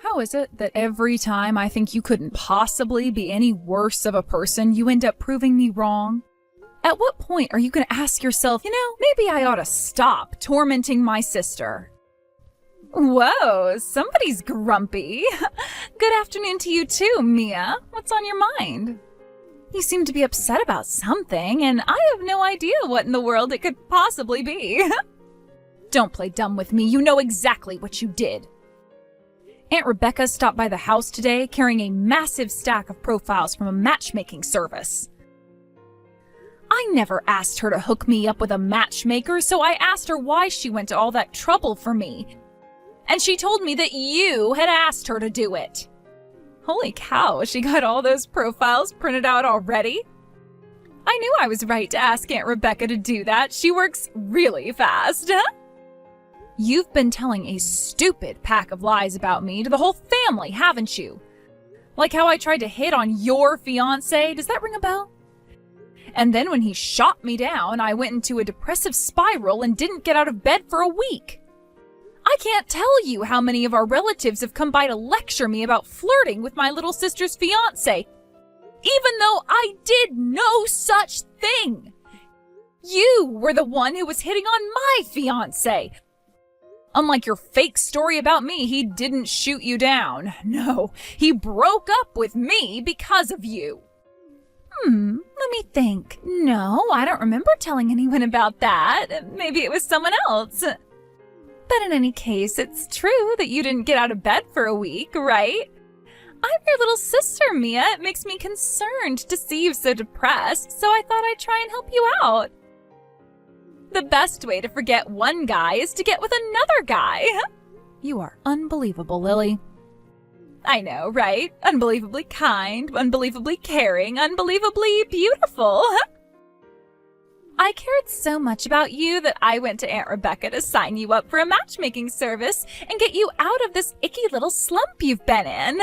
How is it that every time I think you couldn't possibly be any worse of a person, you end up proving me wrong? At what point are you going to ask yourself, maybe I ought to stop tormenting my sister? Whoa, somebody's grumpy. Good afternoon to you too, Mia. What's on your mind? You seem to be upset about something, and I have no idea what in the world it could possibly be. Don't play dumb with me. You know exactly what you did. Aunt Rebecca stopped by the house today carrying a massive stack of profiles from a matchmaking service. I never asked her to hook me up with a matchmaker, so I asked her why she went to all that trouble for me. And she told me that you had asked her to do it. Holy cow, she got all those profiles printed out already? I knew I was right to ask Aunt Rebecca to do that. She works really fast. You've been telling a stupid pack of lies about me to the whole family, haven't you? Like how I tried to hit on your fiancé. Does that ring a bell? And then when he shot me down, I went into a depressive spiral and didn't get out of bed for a week. I can't tell you how many of our relatives have come by to lecture me about flirting with my little sister's fiancé, even though I did no such thing. You were the one who was hitting on my fiancé. Unlike your fake story about me, he didn't shoot you down. No, he broke up with me because of you. Let me think. No, I don't remember telling anyone about that. Maybe it was someone else. But in any case, it's true that you didn't get out of bed for a week, right? I'm your little sister, Mia. It makes me concerned to see you so depressed, so I thought I'd try and help you out. The best way to forget one guy is to get with another guy. You are unbelievable, Lily. I know, right? Unbelievably kind, unbelievably caring, unbelievably beautiful. I cared so much about you that I went to Aunt Rebecca to sign you up for a matchmaking service and get you out of this icky little slump you've been in.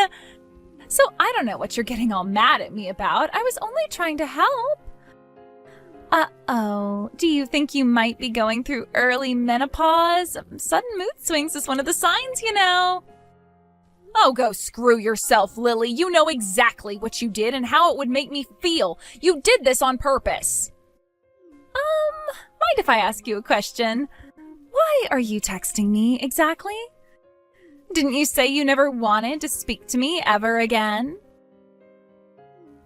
So I don't know what you're getting all mad at me about. I was only trying to help. Uh-oh. Do you think you might be going through early menopause? Sudden mood swings is one of the signs, you know. Oh, go screw yourself, Lily. You know exactly what you did and how it would make me feel. You did this on purpose. Mind if I ask you a question? Why are you texting me exactly? Didn't you say you never wanted to speak to me ever again?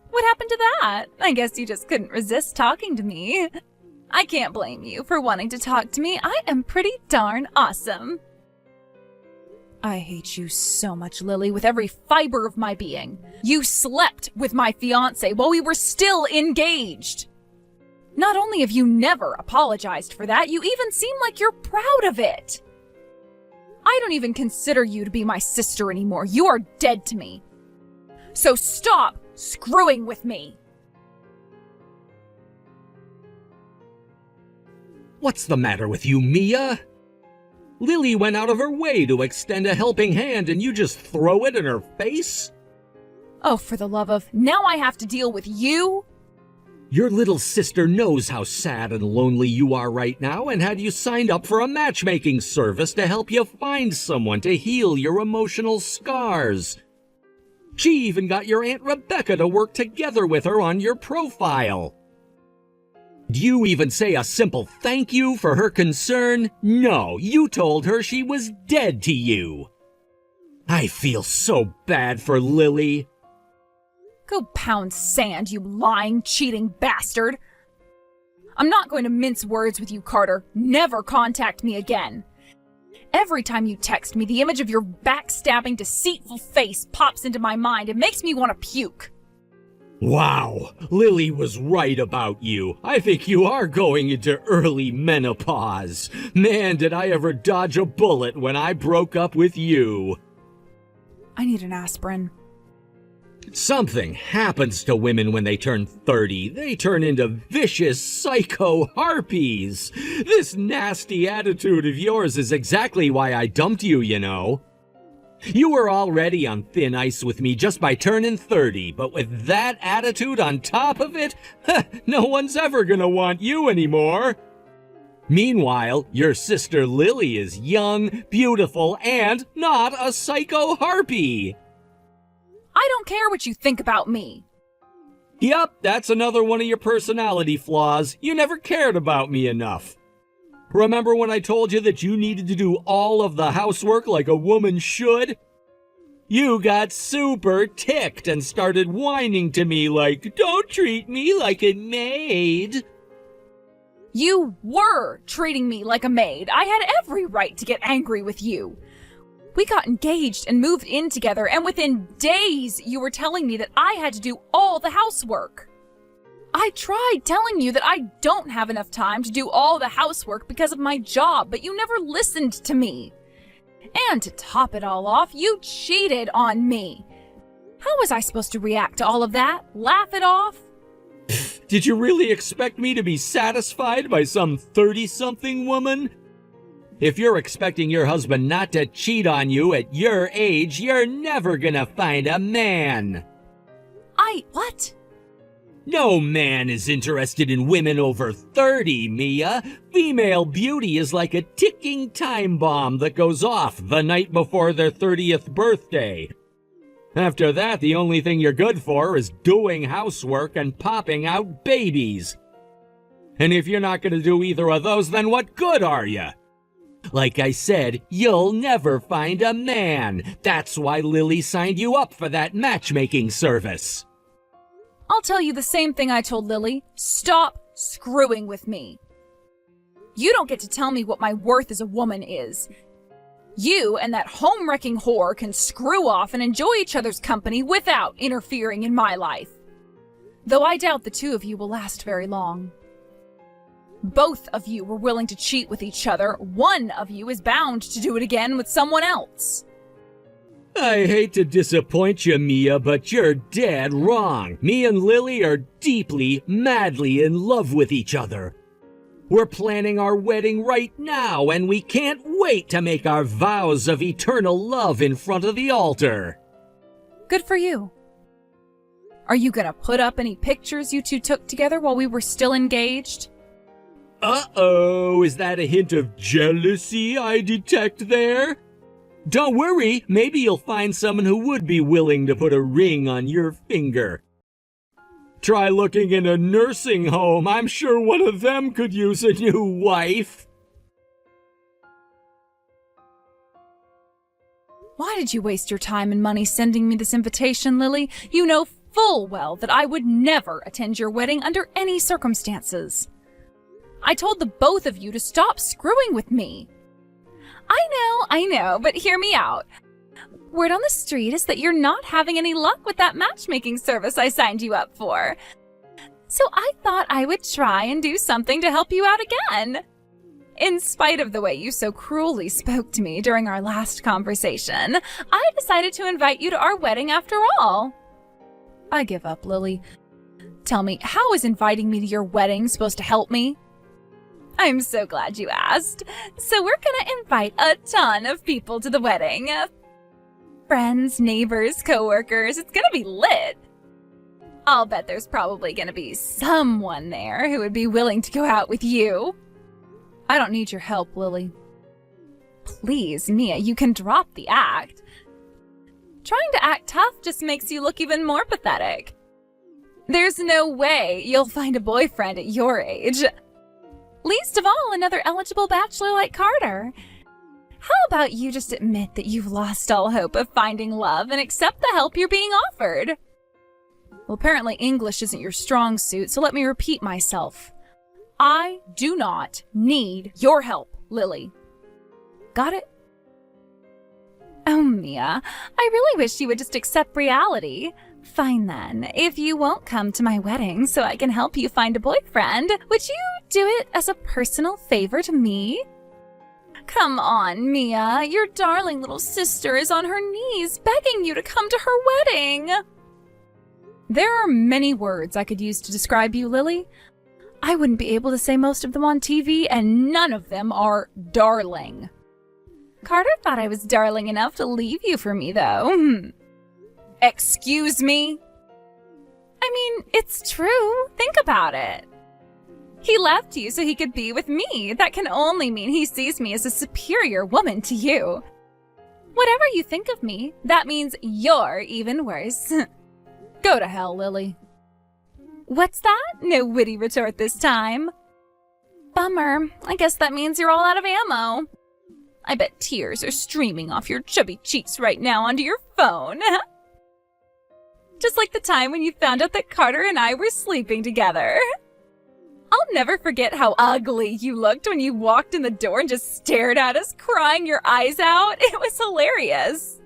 What happened to that? I guess you just couldn't resist talking to me. I can't blame you for wanting to talk to me. I am pretty darn awesome. I hate you so much, Lily, with every fiber of my being. You slept with my fiancé while we were still engaged. Not only have you never apologized for that, you even seem like you're proud of it. I don't even consider you to be my sister anymore. You are dead to me. So stop screwing with me. What's the matter with you, Mia? Lily went out of her way to extend a helping hand and you just throw it in her face? Oh, for the love of... Now I have to deal with you? Your little sister knows how sad and lonely you are right now and had you signed up for a matchmaking service to help you find someone to heal your emotional scars. She even got your Aunt Rebecca to work together with her on your profile. Do you even say a simple thank you for her concern? No, you told her she was dead to you. I feel so bad for Lily. Go pound sand, you lying, cheating bastard. I'm not going to mince words with you, Carter. Never contact me again. Every time you text me, the image of your backstabbing, deceitful face pops into my mind. It makes me want to puke. Wow, Lily was right about you. I think you are going into early menopause. Man, did I ever dodge a bullet when I broke up with you. I need an aspirin. Something happens to women when they turn 30. They turn into vicious psycho harpies. This nasty attitude of yours is exactly why I dumped you, you know. You were already on thin ice with me just by turning 30, but with that attitude on top of it, no one's ever gonna want you anymore. Meanwhile, your sister Lily is young, beautiful, and not a psycho harpy. I don't care what you think about me. Yep, that's another one of your personality flaws. You never cared about me enough. Remember when I told you that you needed to do all of the housework like a woman should? You got super ticked and started whining to me like, "Don't treat me like a maid." You were treating me like a maid. I had every right to get angry with you. We got engaged and moved in together, and within days you were telling me that I had to do all the housework. I tried telling you that I don't have enough time to do all the housework because of my job, but you never listened to me. And to top it all off, you cheated on me. How was I supposed to react to all of that? Laugh it off? Did you really expect me to be satisfied by some 30-something woman? If you're expecting your husband not to cheat on you at your age, you're never gonna find a man. What? No man is interested in women over 30, Mia. Female beauty is like a ticking time bomb that goes off the night before their 30th birthday. After that, the only thing you're good for is doing housework and popping out babies. And if you're not going to do either of those, then what good are you? Like I said, you'll never find a man. That's why Lily signed you up for that matchmaking service. I'll tell you the same thing I told Lily. Stop screwing with me. You don't get to tell me what my worth as a woman is. You and that home-wrecking whore can screw off and enjoy each other's company without interfering in my life. Though I doubt the two of you will last very long. Both of you were willing to cheat with each other. One of you is bound to do it again with someone else. I hate to disappoint you, Mia, but you're dead wrong. Me and Lily are deeply, madly in love with each other. We're planning our wedding right now, and we can't wait to make our vows of eternal love in front of the altar. Good for you. Are you gonna put up any pictures you two took together while we were still engaged? Uh-oh, is that a hint of jealousy I detect there? Don't worry, maybe you'll find someone who would be willing to put a ring on your finger. Try looking in a nursing home. I'm sure one of them could use a new wife. Why did you waste your time and money sending me this invitation, Lily? You know full well that I would never attend your wedding under any circumstances. I told the both of you to stop screwing with me. I know, but hear me out. Word on the street is that you're not having any luck with that matchmaking service I signed you up for. So I thought I would try and do something to help you out again. In spite of the way you so cruelly spoke to me during our last conversation, I decided to invite you to our wedding after all. I give up, Lily. Tell me, how is inviting me to your wedding supposed to help me? I'm so glad you asked. So we're gonna invite a ton of people to the wedding. Friends, neighbors, coworkers. It's gonna be lit. I'll bet there's probably gonna be someone there who would be willing to go out with you. I don't need your help, Lily. Please, Mia, you can drop the act. Trying to act tough just makes you look even more pathetic. There's no way you'll find a boyfriend at your age. Least of all, another eligible bachelor like Carter. How about you just admit that you've lost all hope of finding love and accept the help you're being offered? Well, apparently English isn't your strong suit, so let me repeat myself. I do not need your help, Lily. Got it? Oh, Mia, I really wish you would just accept reality. Fine then, if you won't come to my wedding so I can help you find a boyfriend, would you do it as a personal favor to me? Come on, Mia, your darling little sister is on her knees begging you to come to her wedding. There are many words I could use to describe you, Lily. I wouldn't be able to say most of them on TV, and none of them are darling. Carter thought I was darling enough to leave you for me, though. Excuse me? I mean, it's true. Think about it. He left you so he could be with me. That can only mean he sees me as a superior woman to you. Whatever you think of me, that means you're even worse. Go to hell, Lily. What's that? No witty retort this time. Bummer. I guess that means you're all out of ammo. I bet tears are streaming off your chubby cheeks right now onto your phone. Just like the time when you found out that Carter and I were sleeping together. I'll never forget how ugly you looked when you walked in the door and just stared at us, crying your eyes out. It was hilarious.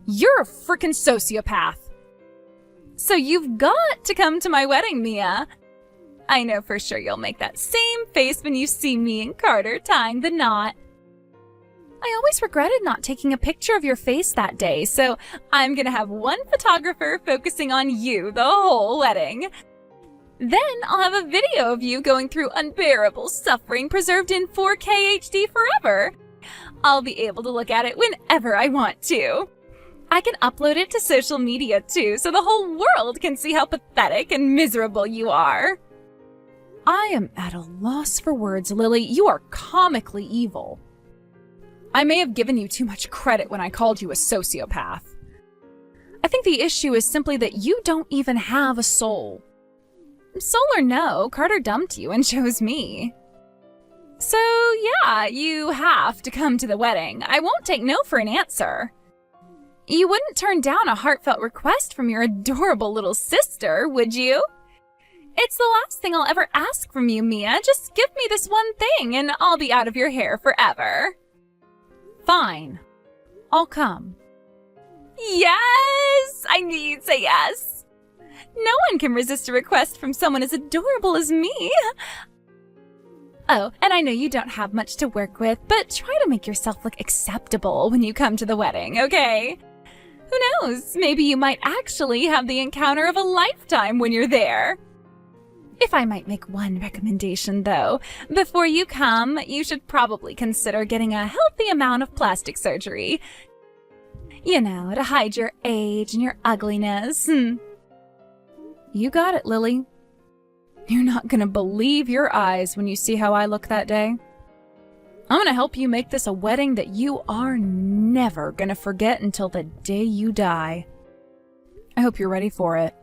You're a frickin' sociopath. So you've got to come to my wedding, Mia. I know for sure you'll make that same face when you see me and Carter tying the knot. I always regretted not taking a picture of your face that day, so I'm gonna have one photographer focusing on you the whole wedding. Then I'll have a video of you going through unbearable suffering preserved in 4K HD forever. I'll be able to look at it whenever I want to. I can upload it to social media too, so the whole world can see how pathetic and miserable you are. I am at a loss for words, Lily. You are comically evil. I may have given you too much credit when I called you a sociopath. I think the issue is simply that you don't even have a soul. Soul or no, Carter dumped you and chose me. So yeah, you have to come to the wedding. I won't take no for an answer. You wouldn't turn down a heartfelt request from your adorable little sister, would you? It's the last thing I'll ever ask from you, Mia. Just give me this one thing and I'll be out of your hair forever. Fine. I'll come. Yes! I knew you'd say yes. No one can resist a request from someone as adorable as me. Oh, and I know you don't have much to work with, but try to make yourself look acceptable when you come to the wedding, okay? Who knows? Maybe you might actually have the encounter of a lifetime when you're there. If I might make one recommendation, though, before you come, you should probably consider getting a healthy amount of plastic surgery. You know, to hide your age and your ugliness. You got it, Lily. You're not gonna believe your eyes when you see how I look that day. I'm gonna help you make this a wedding that you are never gonna forget until the day you die. I hope you're ready for it.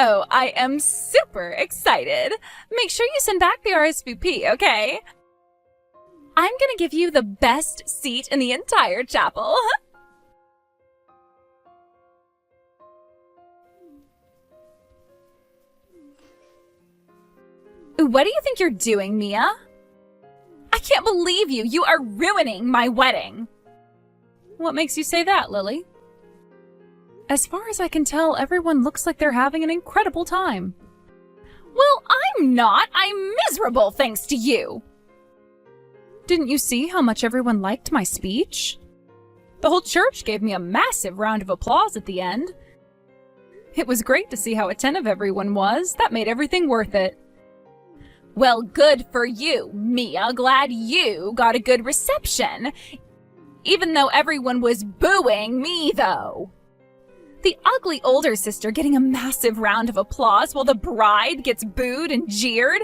Oh, I am super excited. Make sure you send back the RSVP, okay? I'm gonna give you the best seat in the entire chapel. What do you think you're doing, Mia? I can't believe you. You are ruining my wedding. What makes you say that, Lily? As far as I can tell, everyone looks like they're having an incredible time. Well, I'm not. I'm miserable thanks to you. Didn't you see how much everyone liked my speech? The whole church gave me a massive round of applause at the end. It was great to see how attentive everyone was. That made everything worth it. Well, good for you, Mia. Glad you got a good reception. Even though everyone was booing me, though. The ugly older sister getting a massive round of applause while the bride gets booed and jeered.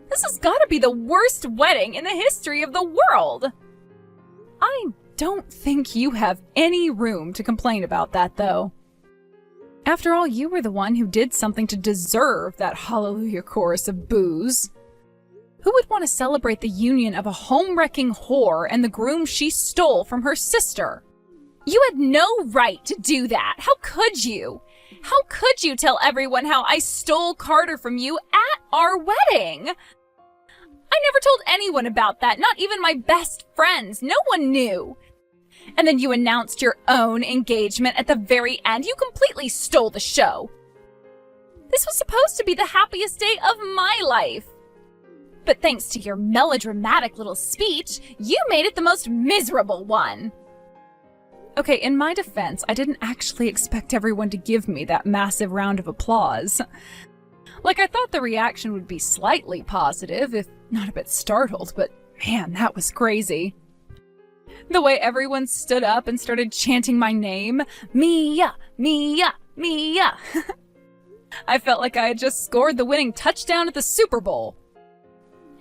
This has got to be the worst wedding in the history of the world. I don't think you have any room to complain about that, though. After all, you were the one who did something to deserve that hallelujah chorus of boos. Who would want to celebrate the union of a home-wrecking whore and the groom she stole from her sister? You had no right to do that. How could you? How could you tell everyone how I stole Carter from you at our wedding? I never told anyone about that, not even my best friends. No one knew. And then you announced your own engagement at the very end. You completely stole the show. This was supposed to be the happiest day of my life. But thanks to your melodramatic little speech, you made it the most miserable one. Okay, in my defense, I didn't actually expect everyone to give me that massive round of applause. Like, I thought the reaction would be slightly positive, if not a bit startled, but man, that was crazy. The way everyone stood up and started chanting my name, Mia, Mia, Mia. I felt like I had just scored the winning touchdown at the Super Bowl.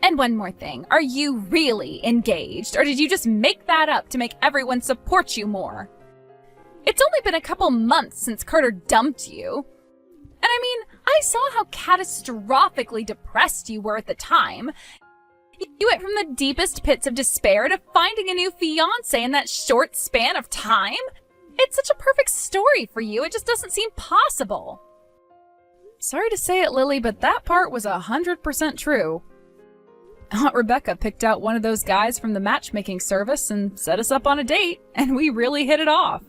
And one more thing, are you really engaged, or did you just make that up to make everyone support you more? It's only been a couple months since Carter dumped you. And I mean, I saw how catastrophically depressed you were at the time. You went from the deepest pits of despair to finding a new fiancé in that short span of time? It's such a perfect story for you, it just doesn't seem possible. Sorry to say it, Lily, but that part was 100% true. Aunt Rebecca picked out one of those guys from the matchmaking service and set us up on a date, and we really hit it off.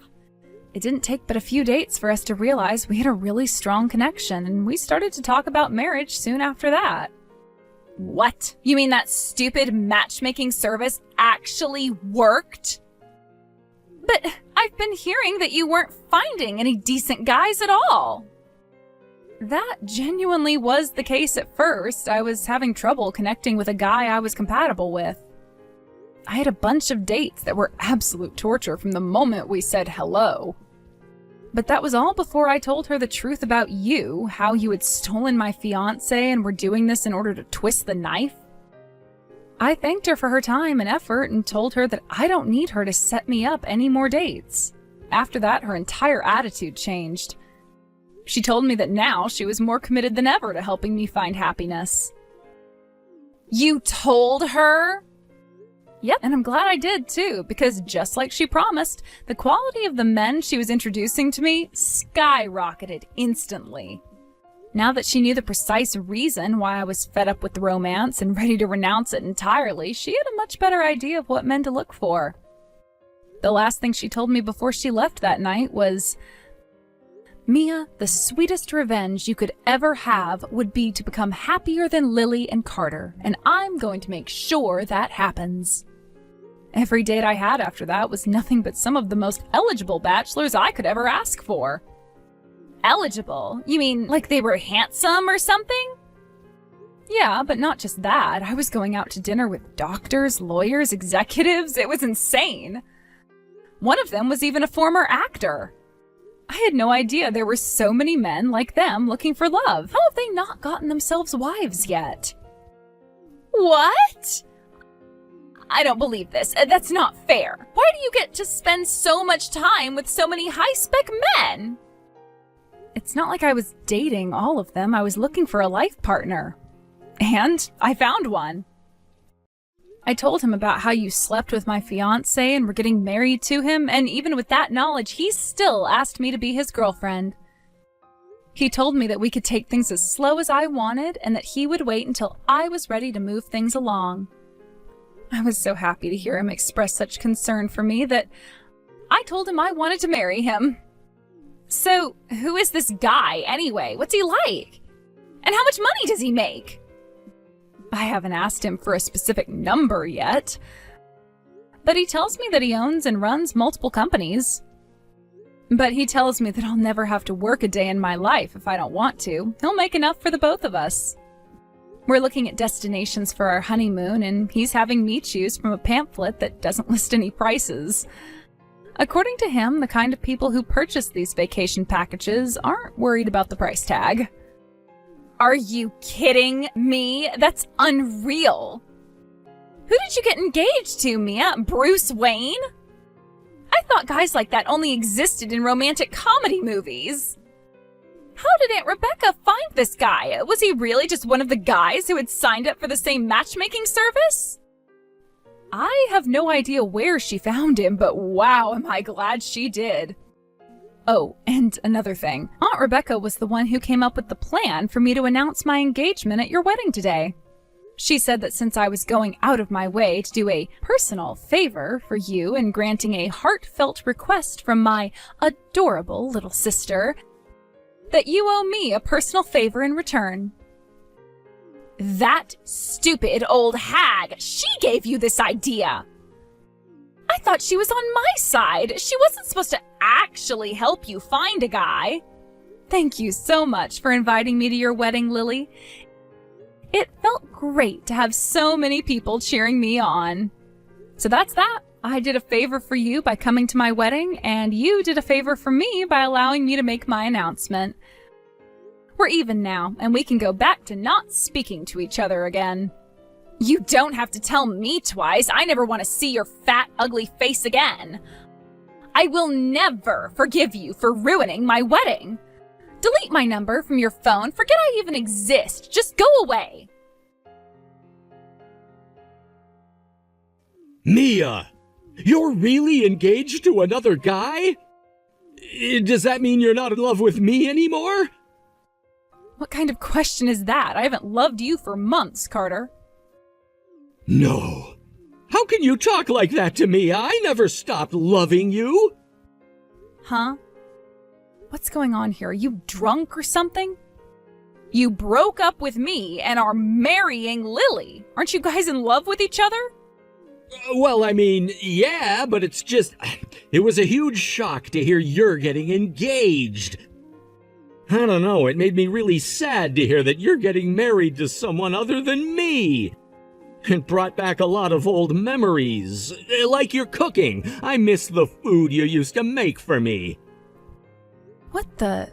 It didn't take but a few dates for us to realize we had a really strong connection, and we started to talk about marriage soon after that. What? You mean that stupid matchmaking service actually worked? But I've been hearing that you weren't finding any decent guys at all. That genuinely was the case at first. I was having trouble connecting with a guy I was compatible with. I had a bunch of dates that were absolute torture from the moment we said hello. But that was all before I told her the truth about you, how you had stolen my fiancé and were doing this in order to twist the knife. I thanked her for her time and effort and told her that I don't need her to set me up any more dates. After that, her entire attitude changed. She told me that now she was more committed than ever to helping me find happiness. You told her? Yep, and I'm glad I did too, because just like she promised, the quality of the men she was introducing to me skyrocketed instantly. Now that she knew the precise reason why I was fed up with the romance and ready to renounce it entirely, she had a much better idea of what men to look for. The last thing she told me before she left that night was, Mia, the sweetest revenge you could ever have would be to become happier than Lily and Carter, and I'm going to make sure that happens. Every date I had after that was nothing but some of the most eligible bachelors I could ever ask for. Eligible? You mean like they were handsome or something? Yeah, but not just that. I was going out to dinner with doctors, lawyers, executives. It was insane. One of them was even a former actor. I had no idea there were so many men like them looking for love. How have they not gotten themselves wives yet? What? I don't believe this. That's not fair. Why do you get to spend so much time with so many high-spec men? It's not like I was dating all of them. I was looking for a life partner. And I found one. I told him about how you slept with my fiancé and were getting married to him, and even with that knowledge, he still asked me to be his girlfriend. He told me that we could take things as slow as I wanted and that he would wait until I was ready to move things along. I was so happy to hear him express such concern for me that I told him I wanted to marry him. So, who is this guy anyway? What's he like? And how much money does he make? I haven't asked him for a specific number yet, but he tells me that he owns and runs multiple companies. But he tells me that I'll never have to work a day in my life if I don't want to. He'll make enough for the both of us. We're looking at destinations for our honeymoon, and he's having me choose from a pamphlet that doesn't list any prices. According to him, the kind of people who purchase these vacation packages aren't worried about the price tag. Are you kidding me? That's unreal. Who did you get engaged to, Mia? Bruce Wayne? I thought guys like that only existed in romantic comedy movies. How did Aunt Rebecca find this guy? Was he really just one of the guys who had signed up for the same matchmaking service? I have no idea where she found him, but wow, am I glad she did. Oh, and another thing. Aunt Rebecca was the one who came up with the plan for me to announce my engagement at your wedding today. She said that since I was going out of my way to do a personal favor for you and granting a heartfelt request from my adorable little sister, that you owe me a personal favor in return. That stupid old hag, she gave you this idea. I thought she was on my side. She wasn't supposed to actually help you find a guy. Thank you so much for inviting me to your wedding, Lily. It felt great to have so many people cheering me on. So that's that. I did a favor for you by coming to my wedding, and you did a favor for me by allowing me to make my announcement. We're even now, and we can go back to not speaking to each other again. You don't have to tell me twice. I never want to see your fat, ugly face again. I will never forgive you for ruining my wedding. Delete my number from your phone. Forget I even exist. Just go away. Mia, you're really engaged to another guy? Does that mean you're not in love with me anymore? What kind of question is that? I haven't loved you for months, Carter. No. How can you talk like that to me? I never stopped loving you. Huh? What's going on here? Are you drunk or something? You broke up with me and are marrying Lily. Aren't you guys in love with each other? Well, I mean, yeah, but it's just... It was a huge shock to hear you're getting engaged. I don't know, it made me really sad to hear that you're getting married to someone other than me. It brought back a lot of old memories, like your cooking. I miss the food you used to make for me. What the...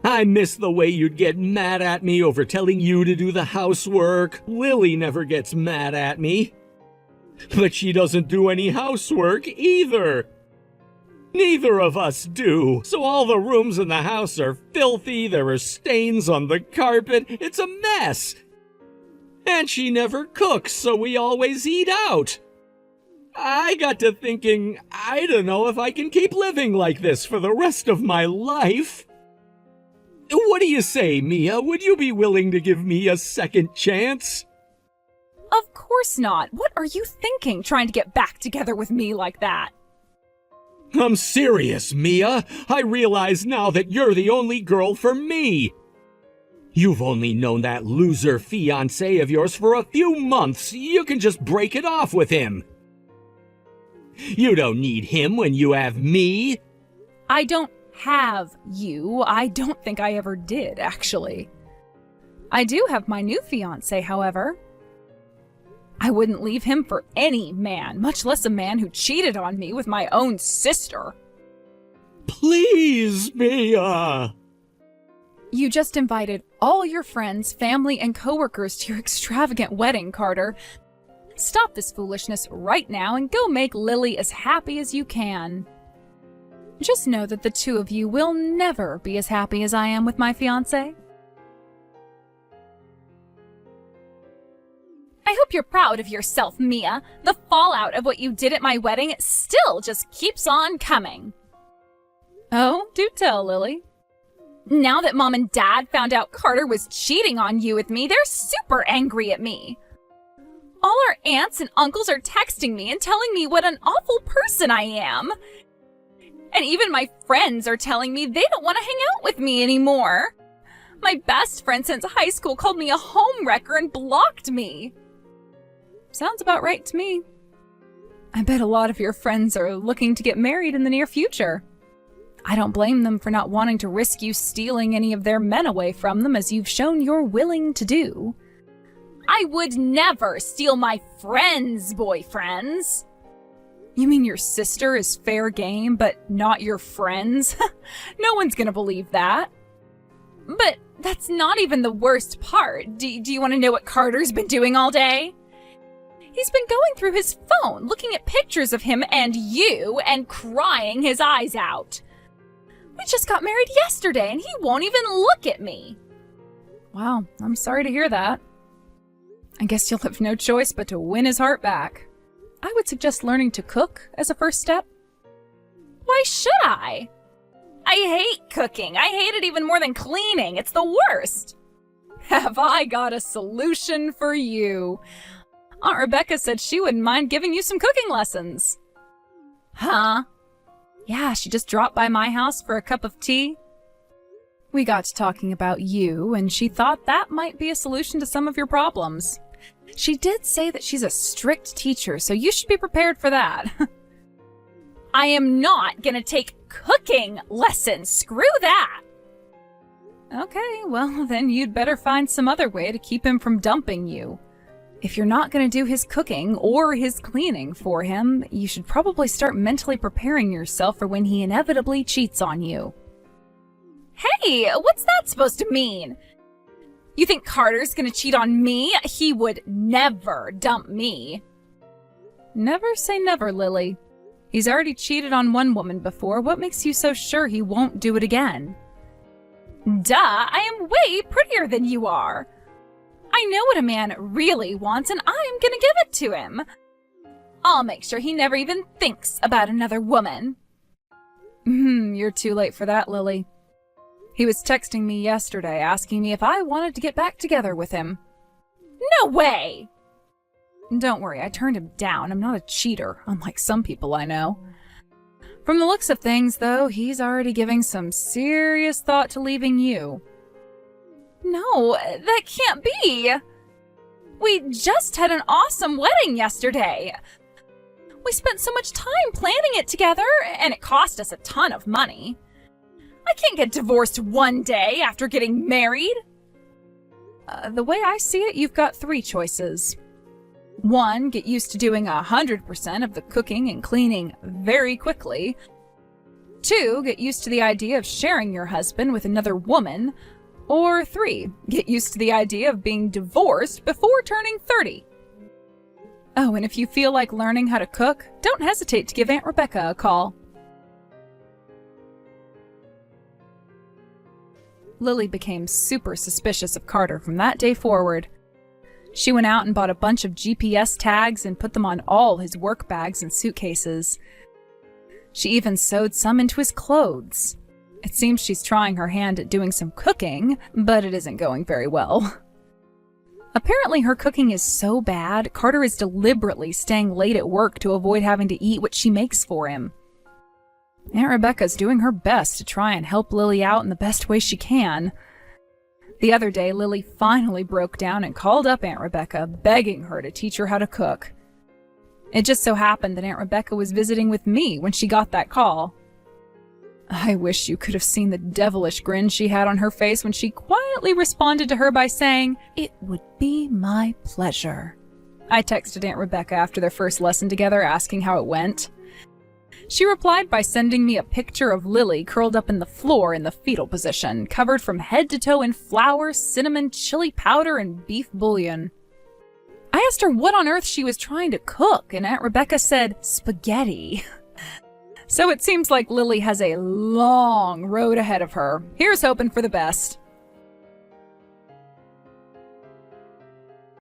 I miss the way you'd get mad at me over telling you to do the housework. Lily never gets mad at me. But she doesn't do any housework either. Neither of us do. So all the rooms in the house are filthy, there are stains on the carpet, it's a mess. And she never cooks, so we always eat out. I got to thinking, I don't know if I can keep living like this for the rest of my life. What do you say, Mia? Would you be willing to give me a second chance? Of course not. What are you thinking, trying to get back together with me like that? I'm serious, Mia. I realize now that you're the only girl for me. You've only known that loser fiancé of yours for a few months. You can just break it off with him. You don't need him when you have me. I don't have you. I don't think I ever did, actually. I do have my new fiancé, however. I wouldn't leave him for any man, much less a man who cheated on me with my own sister. Please, Mia. You just invited all your friends, family, and coworkers to your extravagant wedding, Carter. Stop this foolishness right now and go make Lily as happy as you can. Just know that the two of you will never be as happy as I am with my fiancé. I hope you're proud of yourself, Mia. The fallout of what you did at my wedding still just keeps on coming. Oh, do tell, Lily. Now that Mom and Dad found out Carter was cheating on you with me, they're super angry at me. All our aunts and uncles are texting me and telling me what an awful person I am. And even my friends are telling me they don't want to hang out with me anymore. My best friend since high school called me a homewrecker and blocked me. Sounds about right to me. I bet a lot of your friends are looking to get married in the near future. I don't blame them for not wanting to risk you stealing any of their men away from them, as you've shown you're willing to do. I would never steal my friends' boyfriends. You mean your sister is fair game, but not your friends? No one's gonna believe that. But that's not even the worst part. Do you want to know what Carter's been doing all day? He's been going through his phone, looking at pictures of him and you, and crying his eyes out. We just got married yesterday, and he won't even look at me. Wow, I'm sorry to hear that. I guess you'll have no choice but to win his heart back. I would suggest learning to cook as a first step. Why should I? I hate cooking. I hate it even more than cleaning. It's the worst. Have I got a solution for you? Aunt Rebecca said she wouldn't mind giving you some cooking lessons. Huh? Yeah, she just dropped by my house for a cup of tea. We got to talking about you, and she thought that might be a solution to some of your problems. She did say that she's a strict teacher, so you should be prepared for that. I am not gonna take cooking lessons. Screw that! Okay, well, then you'd better find some other way to keep him from dumping you. If you're not going to do his cooking or his cleaning for him, you should probably start mentally preparing yourself for when he inevitably cheats on you. Hey, what's that supposed to mean? You think Carter's gonna cheat on me? He would never dump me. Never say never, Lily. He's already cheated on one woman before. What makes you so sure he won't do it again? Duh, I am way prettier than you are. I know what a man really wants, and I'm gonna give it to him. I'll make sure he never even thinks about another woman. You're too late for that, Lily. He was texting me yesterday asking me if I wanted to get back together with him. No way! Don't worry, I turned him down. I'm not a cheater, unlike some people I know. From the looks of things, though, he's already giving some serious thought to leaving you. No, that can't be. We just had an awesome wedding yesterday. We spent so much time planning it together, and it cost us a ton of money. I can't get divorced one day after getting married. The way I see it, you've got 3 choices. 1, get used to doing 100% of the cooking and cleaning very quickly. 2, get used to the idea of sharing your husband with another woman. Or 3, get used to the idea of being divorced before turning 30. Oh, and if you feel like learning how to cook, don't hesitate to give Aunt Rebecca a call. Lily became super suspicious of Carter from that day forward. She went out and bought a bunch of GPS tags and put them on all his work bags and suitcases. She even sewed some into his clothes. It seems she's trying her hand at doing some cooking, but it isn't going very well. Apparently her cooking is so bad, Carter is deliberately staying late at work to avoid having to eat what she makes for him. Aunt Rebecca's doing her best to try and help Lily out in the best way she can. The other day, Lily finally broke down and called up Aunt Rebecca, begging her to teach her how to cook. It just so happened that Aunt Rebecca was visiting with me when she got that call. I wish you could have seen the devilish grin she had on her face when she quietly responded to her by saying, "It would be my pleasure." I texted Aunt Rebecca after their first lesson together asking how it went. She replied by sending me a picture of Lily curled up in the floor in the fetal position, covered from head to toe in flour, cinnamon, chili powder, and beef bouillon. I asked her what on earth she was trying to cook, and Aunt Rebecca said spaghetti. So it seems like Lily has a long road ahead of her. Here's hoping for the best.